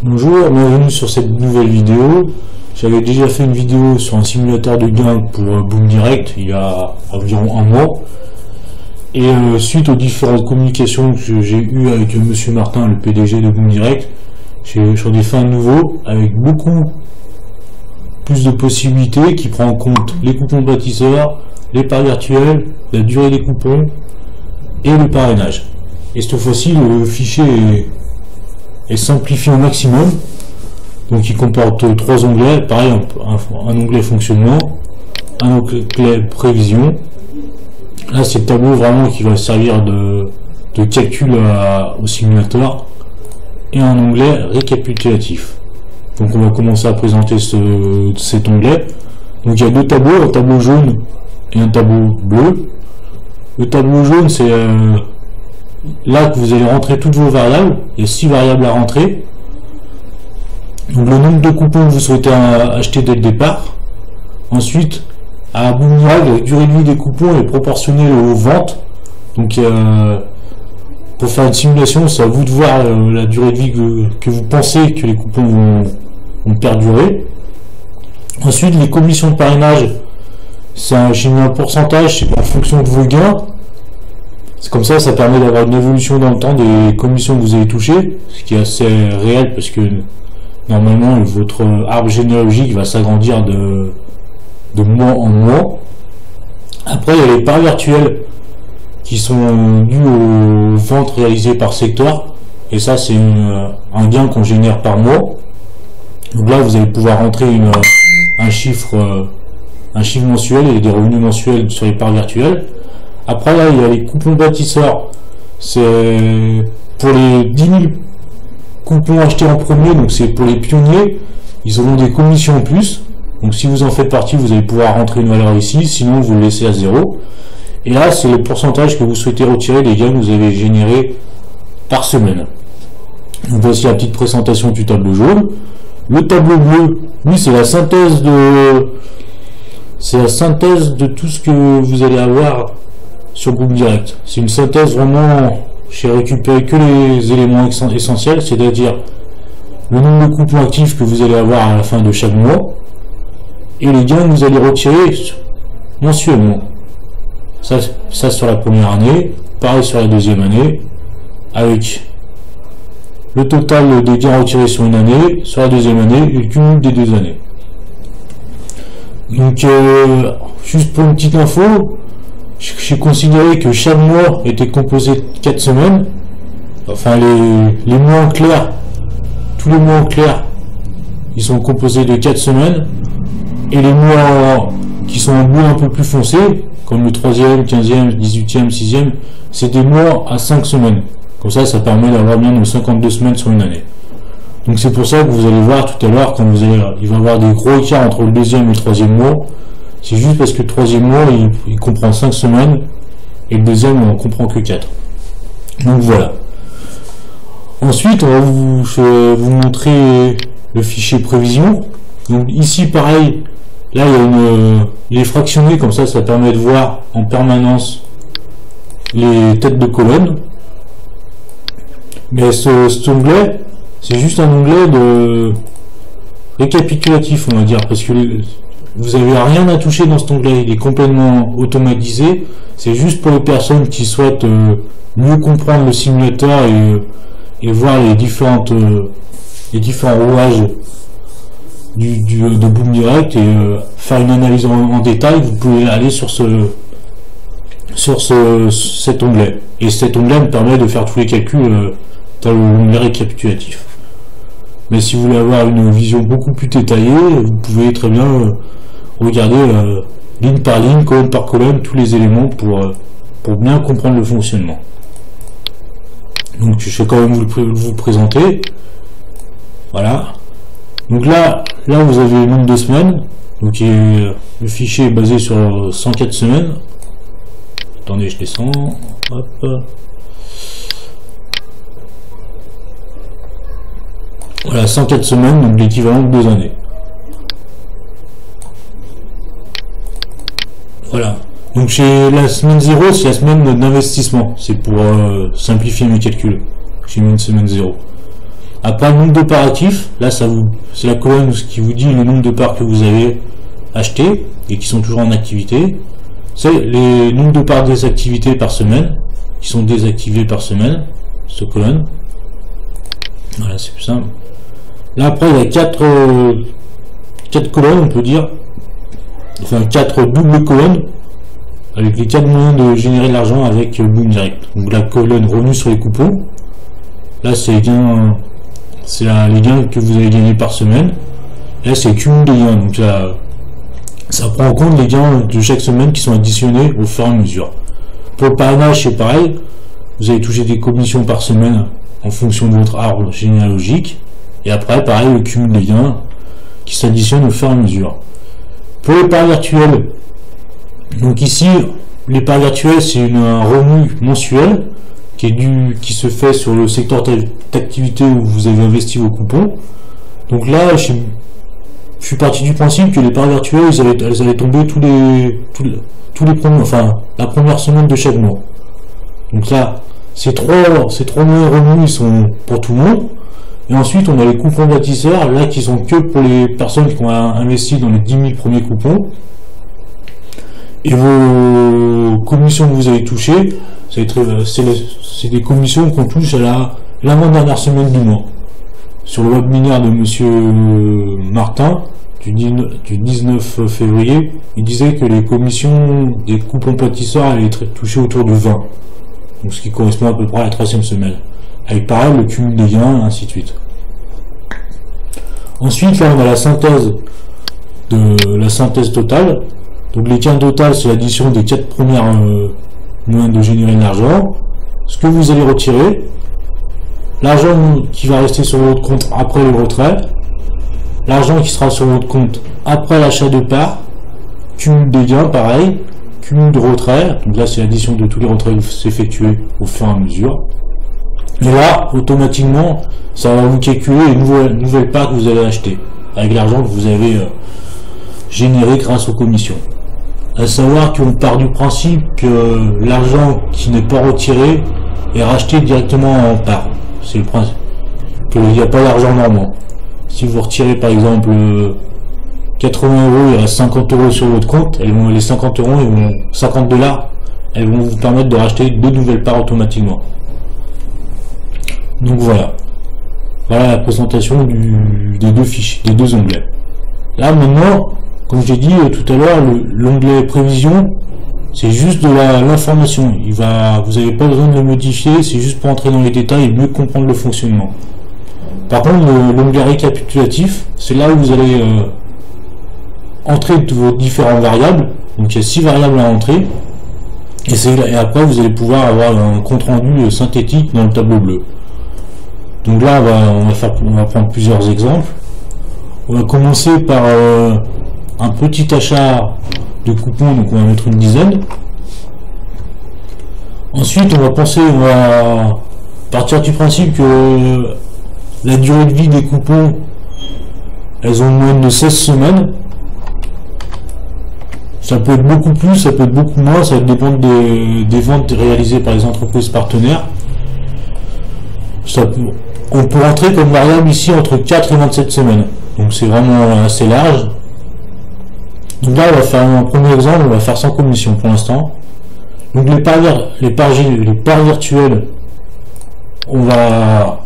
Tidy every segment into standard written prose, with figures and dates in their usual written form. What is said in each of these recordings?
Bonjour, bienvenue sur cette nouvelle vidéo. J'avais déjà fait une vidéo sur un simulateur de gain pour Boom Direct il y a environ un mois. Et suite aux différentes communications que j'ai eues avec Monsieur Martin, le PDG de Boom Direct, j'en ai fait un nouveau avec beaucoup plus de possibilités qui prend en compte les coupons bâtisseurs, les parts virtuelles, la durée des coupons et le parrainage. Et cette fois-ci, le fichier est simplifié au maximum. Donc il comporte 3 onglets, pareil, un onglet fonctionnement, un onglet prévision. Là c'est le tableau vraiment qui va servir de calcul au simulateur, et un onglet récapitulatif. Donc on va commencer à présenter cet onglet. Donc il y a deux tableaux, un tableau jaune et un tableau bleu. Le tableau jaune, c'est là que vous allez rentrer toutes vos variables. Il y a 6 variables à rentrer. Donc le nombre de coupons que vous souhaitez acheter dès le départ. Ensuite, à Boom Direct, la durée de vie des coupons est proportionnelle aux ventes. Donc pour faire une simulation, c'est à vous de voir la durée de vie que vous pensez que les coupons vont perdurer. Ensuite, les commissions de parrainage, j'ai mis un pourcentage, c'est en fonction de vos gains. C'est comme ça permet d'avoir une évolution dans le temps des commissions que vous avez touchées, ce qui est assez réel parce que normalement votre arbre généalogique va s'agrandir de mois en mois. Après, il y a les parts virtuelles qui sont dues aux ventes réalisées par secteur, et ça c'est un gain qu'on génère par mois. Donc là vous allez pouvoir rentrer un chiffre mensuel et des revenus mensuels sur les parts virtuelles. Après là il y a les coupons bâtisseurs, c'est pour les 10 000 coupons achetés en premier, donc c'est pour les pionniers, ils auront des commissions en plus. Donc si vous en faites partie, vous allez pouvoir rentrer une valeur ici, sinon vous le laissez à 0. Et là c'est le pourcentage que vous souhaitez retirer des gains que vous avez générés par semaine. Donc voici la petite présentation du tableau jaune. Le tableau bleu, lui c'est la synthèse de tout ce que vous allez avoir sur Boom Direct. C'est une synthèse vraiment, j'ai récupéré que les éléments essentiels, c'est-à-dire le nombre de coupons actifs que vous allez avoir à la fin de chaque mois et les gains que vous allez retirer mensuellement. Ça sur la première année, pareil sur la deuxième année, avec le total des gains retirés sur une année, sur la deuxième année et le cumul des 2 années. Donc juste pour une petite info, j'ai considéré que chaque mois était composé de 4 semaines. Enfin les mois en clair, tous les mois en clair, ils sont composés de 4 semaines. Et les mois qui sont en bleu un peu plus foncé, comme le 3e, 15e, 18e, 6e, c'est des mois à 5 semaines. Comme ça permet d'avoir bien de 52 semaines sur une année. Donc c'est pour ça que vous allez voir tout à l'heure, quand il va y avoir des gros écarts entre le 2e et le 3e mois. C'est juste parce que le 3e mois, il comprend 5 semaines, et le 2e, on ne comprend que 4. Donc voilà. Ensuite, on va vous montrer le fichier prévision. Donc ici, pareil, là il est fractionné, comme ça permet de voir en permanence les têtes de colonne. Mais cet onglet, c'est juste un onglet de récapitulatif, on va dire, parce que vous n'avez rien à toucher dans cet onglet, il est complètement automatisé. C'est juste pour les personnes qui souhaitent mieux comprendre le simulateur et voir les différents rouages de Boom Direct et faire une analyse en détail. Vous pouvez aller sur cet onglet, et cet onglet me permet de faire tous les calculs dans l'onglet récapitulatif. Mais si vous voulez avoir une vision beaucoup plus détaillée, vous pouvez très bien regarder ligne par ligne, colonne par colonne, tous les éléments pour bien comprendre le fonctionnement. Donc je vais quand même vous présenter. Voilà. Donc là vous avez le nombre de semaines. Donc le fichier est basé sur 104 semaines. Attendez, je descends. Hop. Voilà, 104 semaines, donc l'équivalent de 2 années. Voilà. Donc chez la semaine 0, c'est la semaine d'investissement. C'est pour simplifier mes calculs. J'ai mis une semaine 0. Après, le nombre de parts actifs, là, c'est la colonne qui vous dit le nombre de parts que vous avez acheté et qui sont toujours en activité. C'est les nombres de parts désactivées par semaine, qui sont désactivées par semaine, cette colonne. Voilà, c'est plus simple. Là, après, il y a quatre colonnes, on peut dire. Enfin, 4 doubles colonnes, avec les 4 moyens de générer de l'argent avec Boom Direct. Donc, la colonne revenus sur les coupons. Là, c'est les gains que vous avez gagnés par semaine. Là, c'est le cumul des gains. Donc, ça prend en compte les gains de chaque semaine qui sont additionnés au fur et à mesure. Pour le parrainage, c'est pareil. Vous allez toucher des commissions par semaine en fonction de votre arbre généalogique. Et après, pareil, le cumul des gains qui s'additionne au fur et à mesure. Pour les parts virtuelles, donc ici, les parts virtuelles, c'est un revenu mensuel qui se fait sur le secteur d'activité où vous avez investi vos coupons. Donc là, je suis parti du principe que les parts virtuelles, elles allaient tomber tous les premiers, enfin, la première semaine de chaque mois. Donc là, ces trois moyens revenus, ils sont pour tout le monde. Et ensuite, on a les coupons bâtisseurs, là, qui sont que pour les personnes qui ont investi dans les 10 000 premiers coupons. Et vos commissions que vous avez touchées, c'est des commissions qu'on touche à l'avant-dernière semaine du mois. Sur le webinaire de Monsieur Martin, du 19 février, il disait que les commissions des coupons bâtisseurs allaient être touchées autour du 20. Donc ce qui correspond à peu près à la 13e semaine. Avec pareil, le cumul des gains, et ainsi de suite. Ensuite, là, on a la synthèse totale. Donc les gains totales, c'est l'addition des 4 premières moyens de générer de l'argent. Ce que vous allez retirer, l'argent qui va rester sur votre compte après le retrait, l'argent qui sera sur votre compte après l'achat de parts, cumul des gains, pareil, cumul de retrait, donc là c'est l'addition de tous les retraits que vous effectuez au fur et à mesure. Et là, automatiquement, ça va vous calculer les nouvelles parts que vous allez acheter, avec l'argent que vous avez généré grâce aux commissions. À savoir qu'on part du principe que l'argent qui n'est pas retiré est racheté directement en parts. C'est le principe. Qu'il n'y a pas d'argent normand. Si vous retirez par exemple 80 €, il reste 50 € sur votre compte, les 50 €, 50 $, elles vont vous permettre de racheter 2 nouvelles parts automatiquement. Donc voilà. Voilà la présentation des deux fichiers, des deux onglets. Là maintenant, comme j'ai dit tout à l'heure, l'onglet prévision, c'est juste de l'information. Vous n'avez pas besoin de le modifier, c'est juste pour entrer dans les détails et mieux comprendre le fonctionnement. Par contre, l'onglet récapitulatif, c'est là où vous allez entrer vos différentes variables. Donc il y a 6 variables à entrer. Et après, vous allez pouvoir avoir un compte rendu synthétique dans le tableau bleu. Donc là, on va prendre plusieurs exemples. On va commencer par un petit achat de coupons, donc on va mettre une dizaine. Ensuite, on va partir du principe que la durée de vie des coupons, elles ont une moyenne de 16 semaines. Ça peut être beaucoup plus, ça peut être beaucoup moins, ça va dépendre des ventes réalisées par les entreprises partenaires. On peut rentrer comme variable ici entre 4 et 27 semaines. Donc c'est vraiment assez large. Donc là, on va faire un premier exemple, on va faire sans commission pour l'instant. Donc les parts virtuelles, on va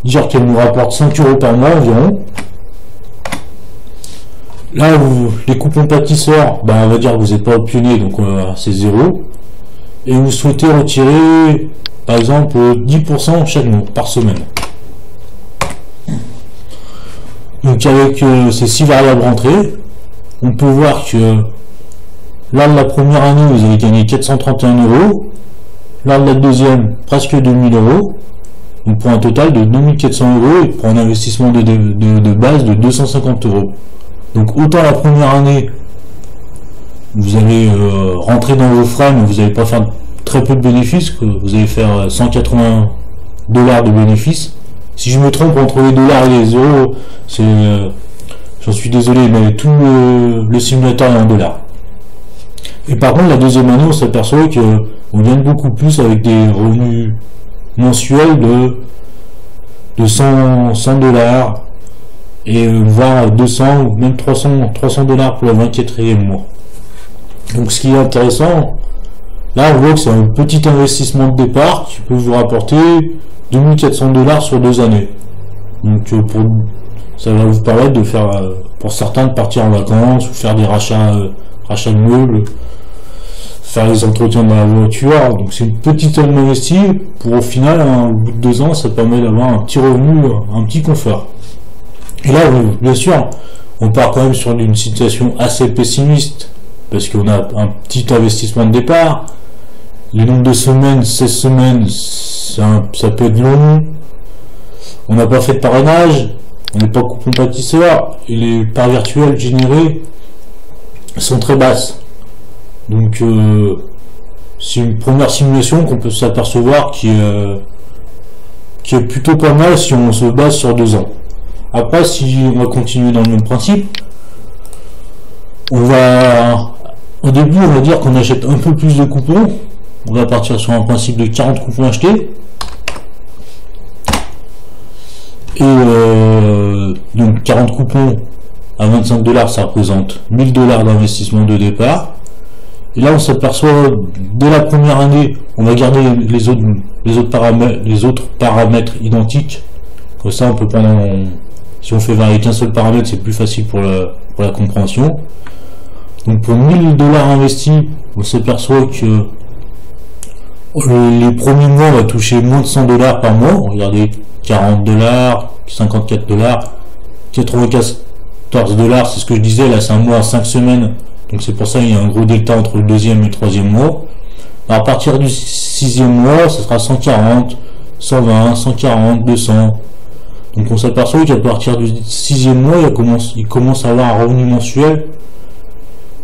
dire qu'elles nous rapportent 5 € par mois environ. Là, les coupons pâtisseurs, on va dire que vous n'êtes pas pionnier, donc c'est 0. Et vous souhaitez retirer, par exemple, 10% chaque mois, par semaine. Donc avec ces 6 variables rentrées, on peut voir que lors de la première année, vous avez gagné 431 €. Lors de la deuxième, presque 2000 €. Donc pour un total de 2400 € et pour un investissement de base de 250 €. Donc autant la première année, vous allez rentrer dans vos frais, mais vous n'allez pas faire très peu de bénéfices, que vous allez faire 180 $ de bénéfices. Si je me trompe entre les dollars et les euros, j'en suis désolé, mais tout le simulateur est en dollars. Et par contre, la deuxième année, on s'aperçoit qu'on gagne beaucoup plus avec des revenus mensuels de de 100 dollars et voire 200 ou même 300 dollars pour le 24e mois. Donc ce qui est intéressant, là on voit que c'est un petit investissement de départ qui peut vous rapporter 2400 dollars sur 2 années. Donc ça va vous permettre de faire, pour certains, de partir en vacances ou faire des rachats de meubles, faire les entretiens dans la voiture. Donc c'est une petite somme investie pour au final, au bout de 2 ans, ça permet d'avoir un petit revenu, un petit confort. Et là, bien sûr, on part quand même sur une situation assez pessimiste parce qu'on a un petit investissement de départ. Les nombres de semaines, 16 semaines, ça peut être long. On n'a pas fait de parrainage, on n'est pas coupon pâtisseur et les parts virtuelles générées sont très basses. Donc c'est une première simulation qu'on peut s'apercevoir qui est plutôt pas mal si on se base sur 2 ans. Après, si on va continuer dans le même principe, au début on va dire qu'on achète un peu plus de coupons. On va partir sur un principe de 40 coupons achetés. Et donc 40 coupons à 25 dollars, ça représente 1000 dollars d'investissement de départ. Et là, on s'aperçoit, dès la première année, on va garder les autres paramètres identiques. Comme ça, on peut prendre, si on fait varier qu'un seul paramètre, c'est plus facile pour la compréhension. Donc pour 1000 dollars investis, on s'aperçoit que les premiers mois, on va toucher moins de 100 dollars par mois. Regardez, 40 dollars, 54 dollars, 94 dollars, c'est ce que je disais, là c'est un mois à 5 semaines. Donc c'est pour ça qu'il y a un gros delta entre le 2e et le 3e mois. Alors, à partir du 6e mois, ce sera 140, 120, 140, 200. Donc on s'aperçoit qu'à partir du 6e mois, il commence à avoir un revenu mensuel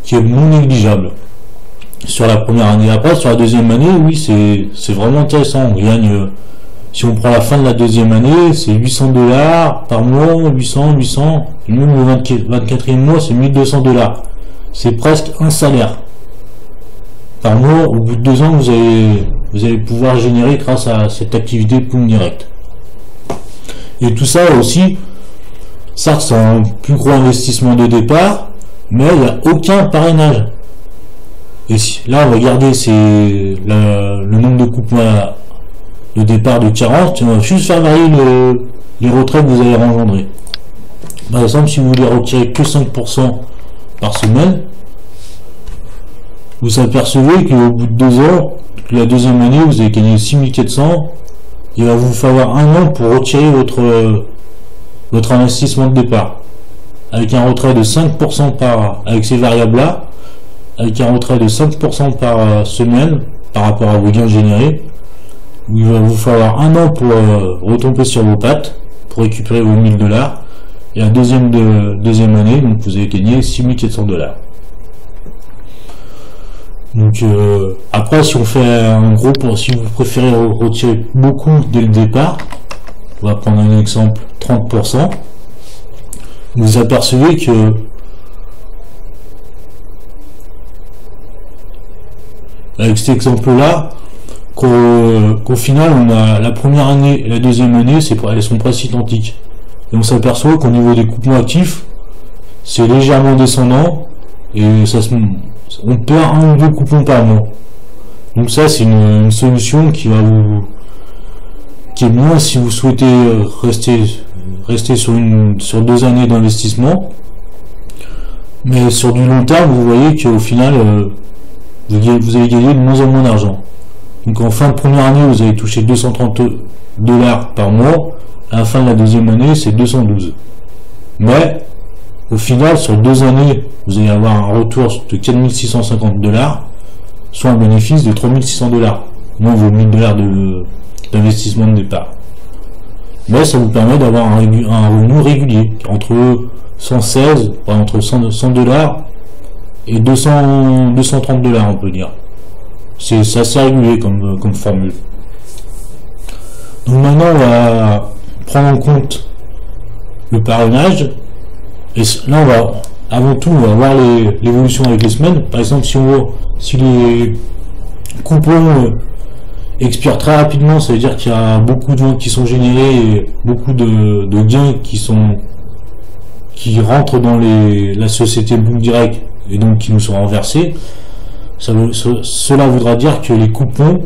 qui est non négligeable. Sur la première année. Après, sur la 2e année, oui, c'est vraiment intéressant. On gagne, si on prend la fin de la 2e année, c'est 800 dollars par mois, 800, et même le 24e mois, c'est 1200 dollars. C'est presque un salaire par mois. Au bout de 2 ans, vous allez pouvoir générer grâce à cette activité Poum Direct. Et tout ça aussi, ça c'est un plus gros investissement de départ, mais il n'y a aucun parrainage. Et là, on va garder le nombre de coupons de départ de 40. On va juste faire varier les retraits que vous allez engendrer. Par exemple, si vous voulez retirer que 5% par semaine, vous apercevez qu'au bout de 2 ans, la 2e année, vous avez gagné 6400. Il va vous falloir 1 an pour retirer votre investissement de départ. Avec un retrait de 5% avec ces variables-là, avec un retrait de 5% par semaine par rapport à vos gains générés, il va vous falloir 1 an pour retomber sur vos pattes, pour récupérer vos 1000 dollars. Et la deuxième année, donc vous avez gagné 6400 dollars. Donc après, si on fait un gros, si vous préférez retirer beaucoup dès le départ, on va prendre un exemple 30%. Vous apercevez que avec cet exemple-là, qu'au final, on a la première année et la 2e année, elles sont presque identiques. Et on s'aperçoit qu'au niveau des coupons actifs, c'est légèrement descendant et on perd 1 ou 2 coupons par mois. Donc ça, c'est une solution qui est bien si vous souhaitez rester sur 2 années d'investissement. Mais sur du long terme, vous voyez qu'au final, vous allez gagner de moins en moins d'argent. Donc en fin de première année, vous allez toucher 230 dollars par mois. À la fin de la 2e année, c'est 212. Mais au final, sur 2 années, vous allez avoir un retour de 4650 dollars, soit un bénéfice de 3600 dollars, moins vos 1000 dollars d'investissement de départ. Mais ça vous permet d'avoir un revenu régulier, entre 116, entre 100 dollars et 230 dollars, on peut dire. C'est assez régulier comme formule. Donc maintenant, on va prendre en compte le parrainage. Et là, avant tout, on va voir l'évolution avec les semaines. Par exemple, si les coupons expire très rapidement, ça veut dire qu'il y a beaucoup de ventes qui sont générées et beaucoup de gains qui rentrent dans la société Boom Direct et donc qui nous sont renversés. Cela voudra dire que les coupons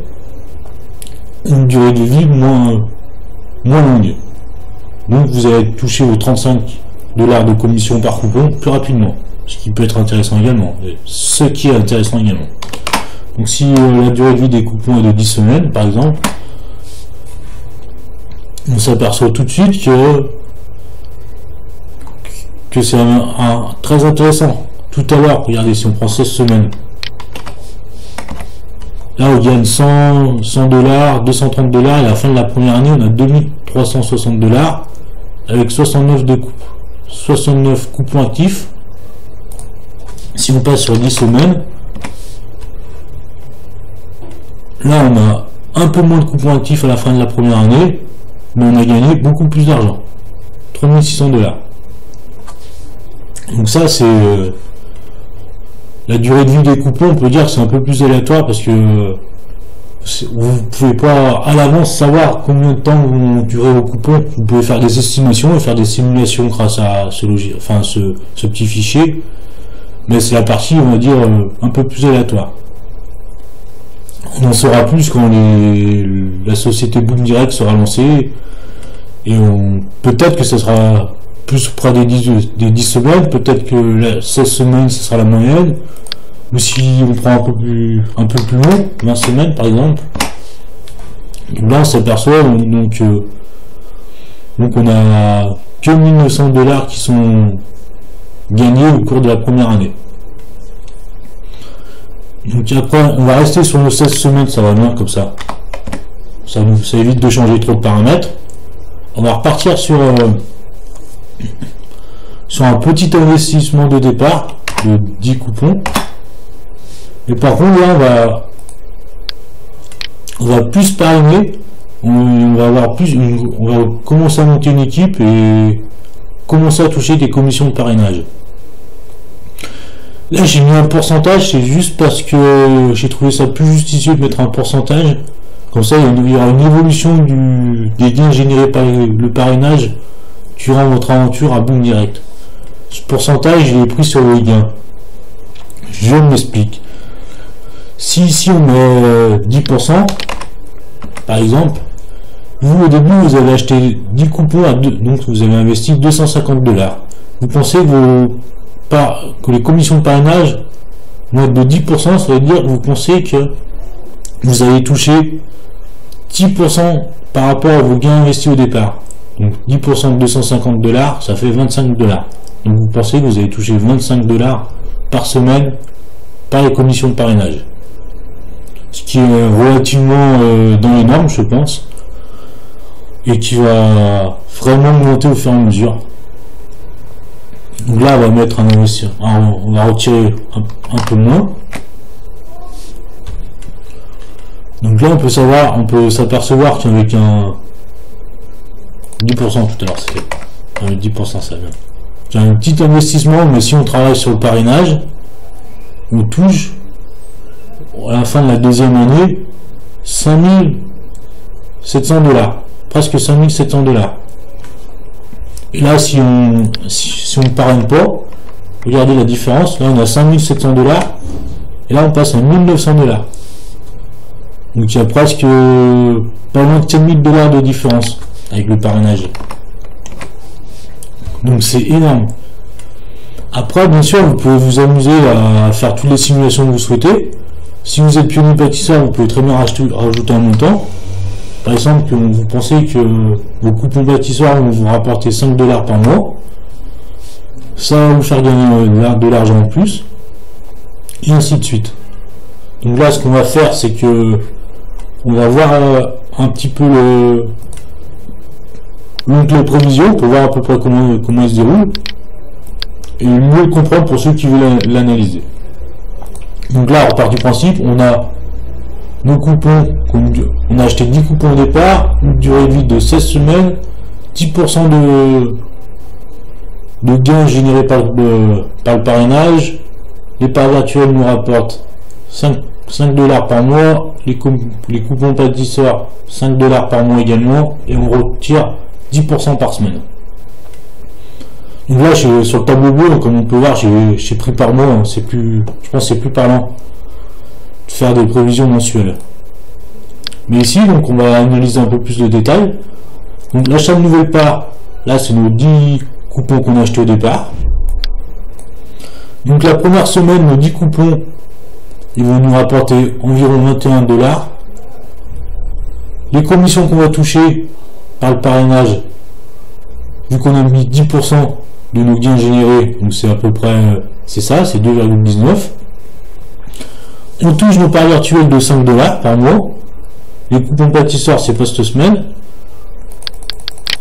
ont une durée de vie moins longue. Donc vous allez toucher vos 35 $ de commission par coupon plus rapidement, ce qui peut être intéressant également. Donc si la durée de vie des coupons est de 10 semaines par exemple, on s'aperçoit tout de suite que c'est très intéressant. Tout à l'heure, regardez, si on prend 16 semaines, là on gagne 100 $, 230 $, et à la fin de la première année on a 2360 $ avec 69 coupons actifs. Si on passe sur 10 semaines, là on a un peu moins de coupons actifs à la fin de la première année, mais on a gagné beaucoup plus d'argent, 3600 $. Donc ça c'est la durée de vie des coupons. On peut dire que c'est un peu plus aléatoire parce que vous ne pouvez pas à l'avance savoir combien de temps vont durer vos coupons. Vous pouvez faire des estimations et faire des simulations grâce à ce petit fichier, mais c'est la partie, on va dire, un peu plus aléatoire. On en saura plus quand la société Boom Direct sera lancée, et peut-être que ce sera plus près des 10 semaines, peut-être que la 16 semaines ce sera la moyenne, ou si on prend un peu plus long, 20 semaines par exemple, là on s'aperçoit donc on a que 1900 $ qui sont gagnés au cours de la première année. Donc après on va rester sur nos 16 semaines, ça va bien comme ça, ça évite de changer trop de paramètres. On va repartir sur un petit investissement de départ de 10 coupons, et par contre là on va plus parrainer, on va commencer à monter une équipe et commencer à toucher des commissions de parrainage. Là j'ai mis un pourcentage, c'est juste parce que j'ai trouvé ça plus justicieux de mettre un pourcentage, comme ça il y aura une évolution des gains générés par le parrainage durant votre aventure à Boom Direct. Ce pourcentage il est pris sur le gain. Je m'explique. Si ici on met 10%, par exemple, vous au début vous avez acheté 10 coupons à 2, donc vous avez investi 250 $. Vous pensez que les commissions de parrainage vont être de 10%, ça veut dire que vous pensez que vous allez toucher 10% par rapport à vos gains investis au départ. Donc 10% de 250 $, ça fait 25 $. Donc vous pensez que vous allez toucher 25 $ par semaine par les commissions de parrainage. Ce qui est relativement dans les normes, je pense, et qui va vraiment monter au fur et à mesure. Donc là, on va mettre un investissement, on va retirer un peu moins. Donc là, on peut s'apercevoir qu'avec un 10% tout à l'heure, c'est avec 10%, ça vient. J'ai un petit investissement, mais si on travaille sur le parrainage, on touche à la fin de la deuxième année 5700 $, presque 5700 $. Et là, si on ne parraine pas, regardez la différence. Là, on a 5700 $, et là, on passe à 1900 $. Donc, il y a presque pas loin de 4000 $ de différence avec le parrainage. Donc, c'est énorme. Après, bien sûr, vous pouvez vous amuser à faire toutes les simulations que vous souhaitez. Si vous êtes pionnier pâtisseur, vous pouvez très bien rajouter un montant. Par exemple, que vous pensez que vos coupons pâtisseurs vont vous rapporter 5 $ par mois. Ça va vous faire gagner de l'argent en plus. Et ainsi de suite. Donc là, ce qu'on va faire, c'est que on va voir un petit peu l'onglet prévision pour voir à peu près comment il se déroule. Et mieux le comprendre pour ceux qui veulent l'analyser. Donc là, on part du principe, on a nos coupons, on a acheté 10 coupons au départ, une durée de vie de 16 semaines, 10% de gains générés par le parrainage, les parts virtuelles nous rapportent $5 par mois, les coupons pâtisseurs $5 par mois également, et on retire 10% par semaine. Donc là, sur le tableau bleu, comme on peut voir, j'ai pris par mois, je pense que c'est plus parlant de faire des prévisions mensuelles. Mais ici, donc on va analyser un peu plus de détails. Donc l'achat de nouvelles parts, là c'est nos 10 coupons qu'on a achetés au départ. Donc la première semaine, nos 10 coupons, ils vont nous rapporter environ $21. Les commissions qu'on va toucher par le parrainage, vu qu'on a mis 10% de nos gains générés, donc c'est à peu près, c'est ça, c'est 2,19. On touche nos parts virtuelles de $5 par mois. Les coupons pâtisseurs, c'est pas cette semaine.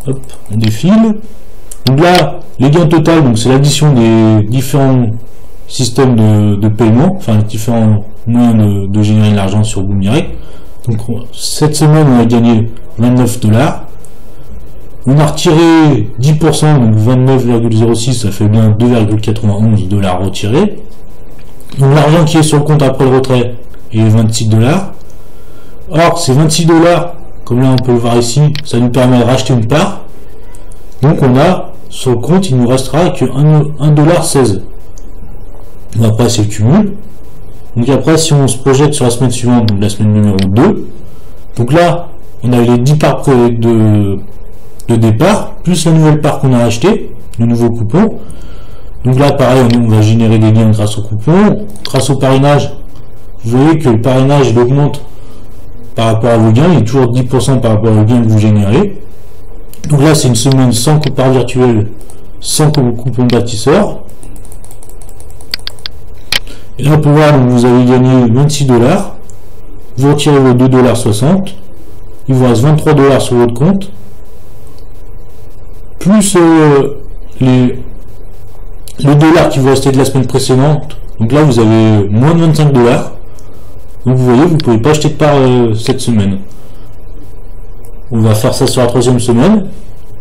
Hop, on défile. Donc là, les gains total, donc c'est l'addition des différents systèmes de paiement, enfin les différents moyens de générer de l'argent sur Boom Direct. Donc cette semaine, on a gagné $29. On a retiré 10%, donc 29,06, ça fait bien $2,91 retirés. Donc l'argent qui est sur le compte après le retrait est $26. Or, ces $26, comme là on peut le voir ici, ça nous permet de racheter une part. Donc on a, sur le compte, il nous restera que $1,16. On va passer le cumul. Donc après, si on se projette sur la semaine suivante, donc la semaine numéro 2, donc là, on a les 10 parts de départ, plus la nouvelle part qu'on a achetée, le nouveau coupon. Donc là, pareil, on va générer des gains grâce au coupon. Grâce au parrainage, vous voyez que le parrainage il augmente par rapport à vos gains, il est toujours 10% par rapport aux gains que vous générez. Donc là, c'est une semaine sans parts virtuelles, sans coupon bâtisseur. Et là, on peut voir, donc, vous avez gagné $26. Vous retirez vos $2,60. Il vous reste $23 sur votre compte. Plus les dollars qui vous restaient de la semaine précédente. Donc là, vous avez moins de $25. Donc vous voyez, vous ne pouvez pas acheter de part cette semaine. On va faire ça sur la troisième semaine.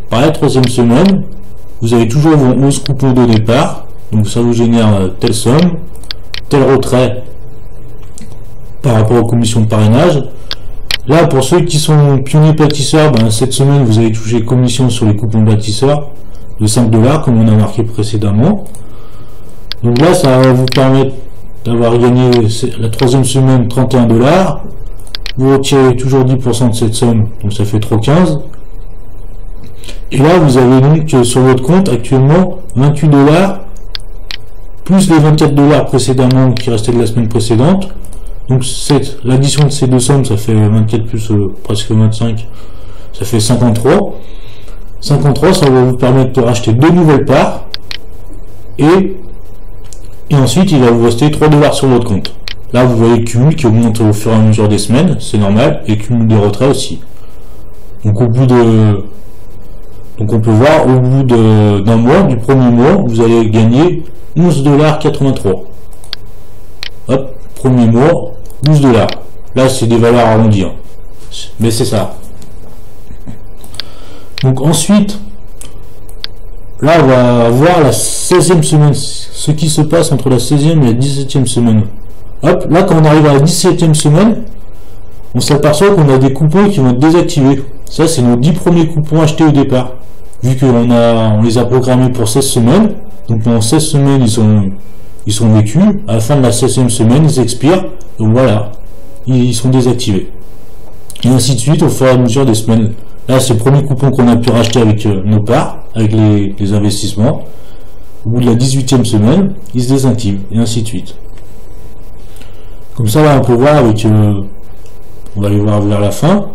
Pareil, la troisième semaine, vous avez toujours vos 11 coupons de départ. Donc ça vous génère telle somme, tel retrait par rapport aux commissions de parrainage. Là, pour ceux qui sont pionniers pâtisseurs, cette semaine, vous avez touché commission sur les coupons bâtisseurs de $5, comme on a marqué précédemment. Donc là, ça va vous permettre d'avoir gagné la troisième semaine $31. Vous retirez toujours 10% de cette somme, donc ça fait $3,15. Et là, vous avez donc sur votre compte actuellement $28, plus les $24 précédemment qui restaient de la semaine précédente. Donc l'addition de ces deux sommes, ça fait 24 plus presque 25, ça fait 53. 53, ça va vous permettre de racheter deux nouvelles parts. Et ensuite, il va vous rester $3 sur votre compte. Là, vous voyez le cumul qui augmente au fur et à mesure des semaines, c'est normal, et cumul des retraits aussi. Donc on peut voir, au bout d'un mois, du premier mois, vous allez gagner $11,83. Hop, premier mois, $12. Là, c'est des valeurs arrondies, hein. Mais c'est ça. Donc ensuite, là, on va voir la 16e semaine, ce qui se passe entre la 16e et la 17e semaine. Hop, là, quand on arrive à la 17e semaine, on s'aperçoit qu'on a des coupons qui vont être désactivés. Ça, c'est nos 10 premiers coupons achetés au départ. Vu qu'on les a programmés pour 16 semaines, donc pendant 16 semaines, ils sont vécus. À la fin de la 16e semaine, ils expirent. Donc voilà, ils sont désactivés. Et ainsi de suite au fur et à mesure des semaines. Là, c'est le premier coupon qu'on a pu racheter avec nos parts, avec les investissements. Au bout de la 18e semaine, ils se désactivent, et ainsi de suite. Comme ça, là, on peut voir avec... on va aller voir vers la fin.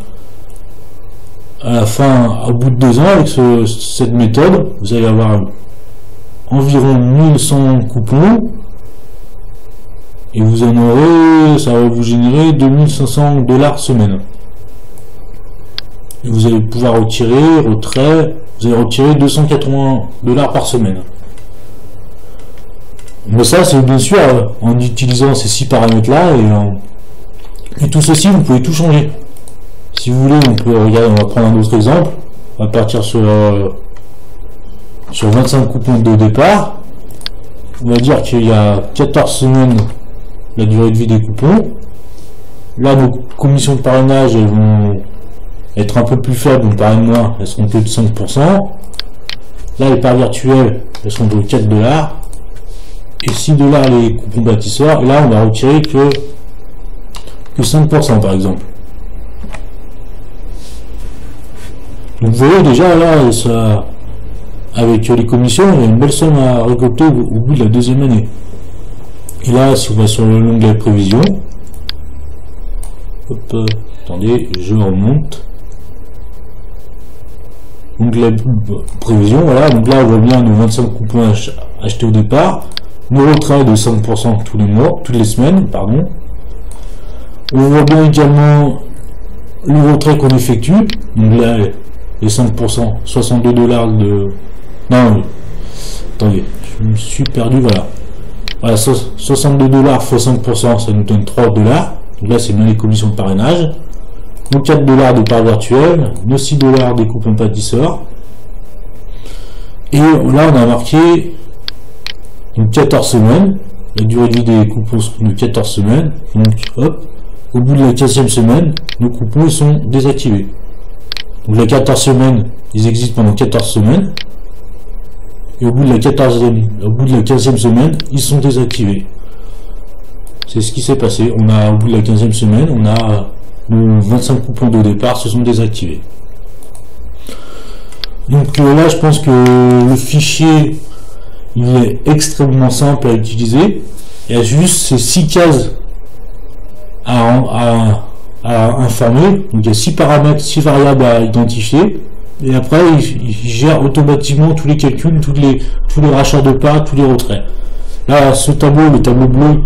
À la fin, au bout de 2 ans, avec cette méthode, vous allez avoir environ 1100 coupons. Et vous en aurez... ça va vous générer $2500 semaine. Et vous allez pouvoir retirer, vous allez retirer $280 par semaine. Mais ça, c'est bien sûr en utilisant ces 6 paramètres-là, et tout ceci, vous pouvez tout changer. Si vous voulez, on peut regarder, on va prendre un autre exemple. On va partir sur 25 coupons de départ. On va dire qu'il y a 14 semaines la durée de vie des coupons. Là, nos commissions de parrainage, elles vont être un peu plus faibles, donc par moins, elles seront que de 5%. Là, les parts virtuelles, elles sont de 4 $. Et 6 $ les coupons bâtisseurs. Et là, on va retirer que 5% par exemple. Donc vous voyez déjà là, ça, avec les commissions, il y a une belle somme à récolter au bout de la deuxième année. Et là, si on va sur l'onglet prévision, hop, attendez, je remonte. Onglet prévision, voilà, donc là on voit bien nos 25 coupons achetés au départ, nos retraits de 5% tous les mois, toutes les semaines, pardon. On voit bien également le retrait qu'on effectue, donc là les 5%, 62 $ de... Non, attendez, je me suis perdu, voilà. Voilà, 62 $ x 5%, ça nous donne 3 $. Donc là, c'est bien les commissions de parrainage. Nos 4 $ de parts virtuelles, nos 6 $ des coupons pâtisseurs. Et là, on a marqué une 14 semaines. La durée de vie des coupons de 14 semaines. Donc, hop, au bout de la 15e semaine, nos coupons sont désactivés. Donc, les 14 semaines, ils existent pendant 14 semaines. Et au bout de la 15e semaine, ils sont désactivés. C'est ce qui s'est passé. On a, au bout de la 15e semaine, on a nos 25 coupons de départ se sont désactivés. Donc là, je pense que le fichier, il est extrêmement simple à utiliser. Il y a juste ces 6 cases à informer. Donc il y a 6 paramètres, 6 variables à identifier. Et après, il gère automatiquement tous les calculs, tous les rachats de parts, tous les retraits. Là, ce tableau, le tableau bleu,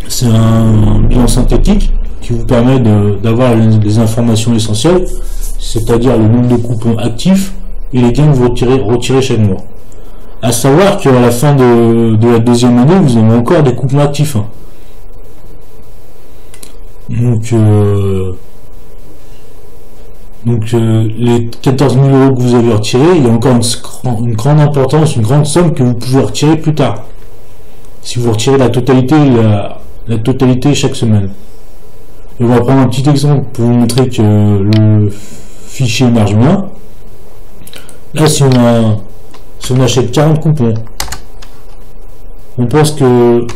c'est un bilan synthétique qui vous permet d'avoir les informations essentielles, c'est-à-dire le nombre de coupons actifs et les gains que vous retirez chaque mois. À savoir qu'à la fin de la deuxième année, vous avez encore des coupons actifs. Donc les 14 000 € que vous avez retirés, il y a encore une grande importance, une grande somme que vous pouvez retirer plus tard. Si vous retirez la totalité chaque semaine. Et on va prendre un petit exemple pour vous montrer que le fichier marche bien. Là, si on achète 40 coupons, on pense que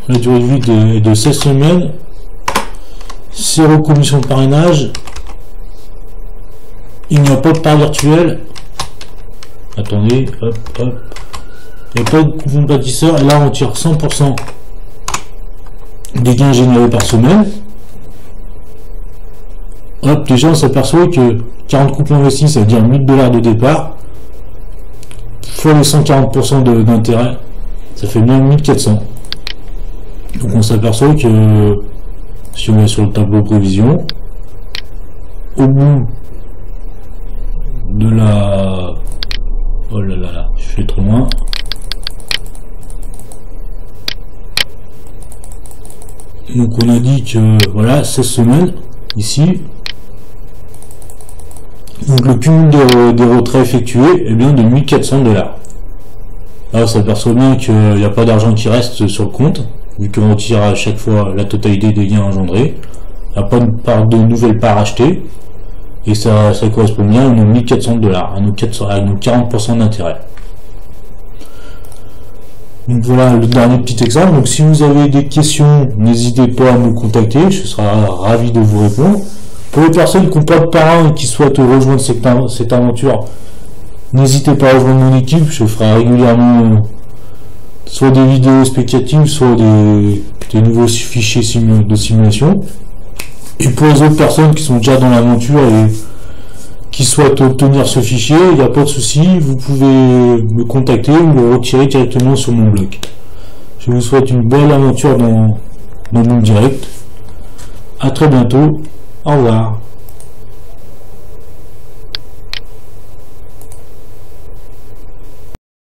la durée de vie est de 16 semaines, 0 commission de parrainage, il n'y a pas de part virtuelle. Attendez, hop, hop. Il n'y a pas de coupon bâtisseur. Et là, on tire 100% des gains générés par semaine. Hop, déjà, on s'aperçoit que 40 coupons investis, ça veut dire 1000 $ de départ. Fois les 140% d'intérêt, ça fait bien 1400. Donc, on s'aperçoit que si on est sur le tableau prévision, au bout de la... Oh là là là, je fais trop loin. Donc on a dit que voilà, 16 semaines ici. Donc le cumul des retraits effectués est bien de 1400 $. Là on s'aperçoit bien qu'il n'y a pas d'argent qui reste sur le compte, vu qu'on retire à chaque fois la totalité des gains engendrés. Il n'y a pas de nouvelles parts achetées. Et ça correspond bien à nos 1400 $, à nos 40% d'intérêt. Donc voilà le dernier petit exemple. Donc si vous avez des questions, n'hésitez pas à me contacter, je serai ravi de vous répondre. Pour les personnes qui n'ont pas de parrain et qui souhaitent rejoindre cette aventure, n'hésitez pas à rejoindre mon équipe, je ferai régulièrement soit des vidéos explicatives, soit des nouveaux fichiers de simulation. Et pour les autres personnes qui sont déjà dans l'aventure et qui souhaitent obtenir ce fichier, il n'y a pas de souci, vous pouvez me contacter ou le retirer directement sur mon blog. Je vous souhaite une belle aventure dans mon direct. À très bientôt. Au revoir.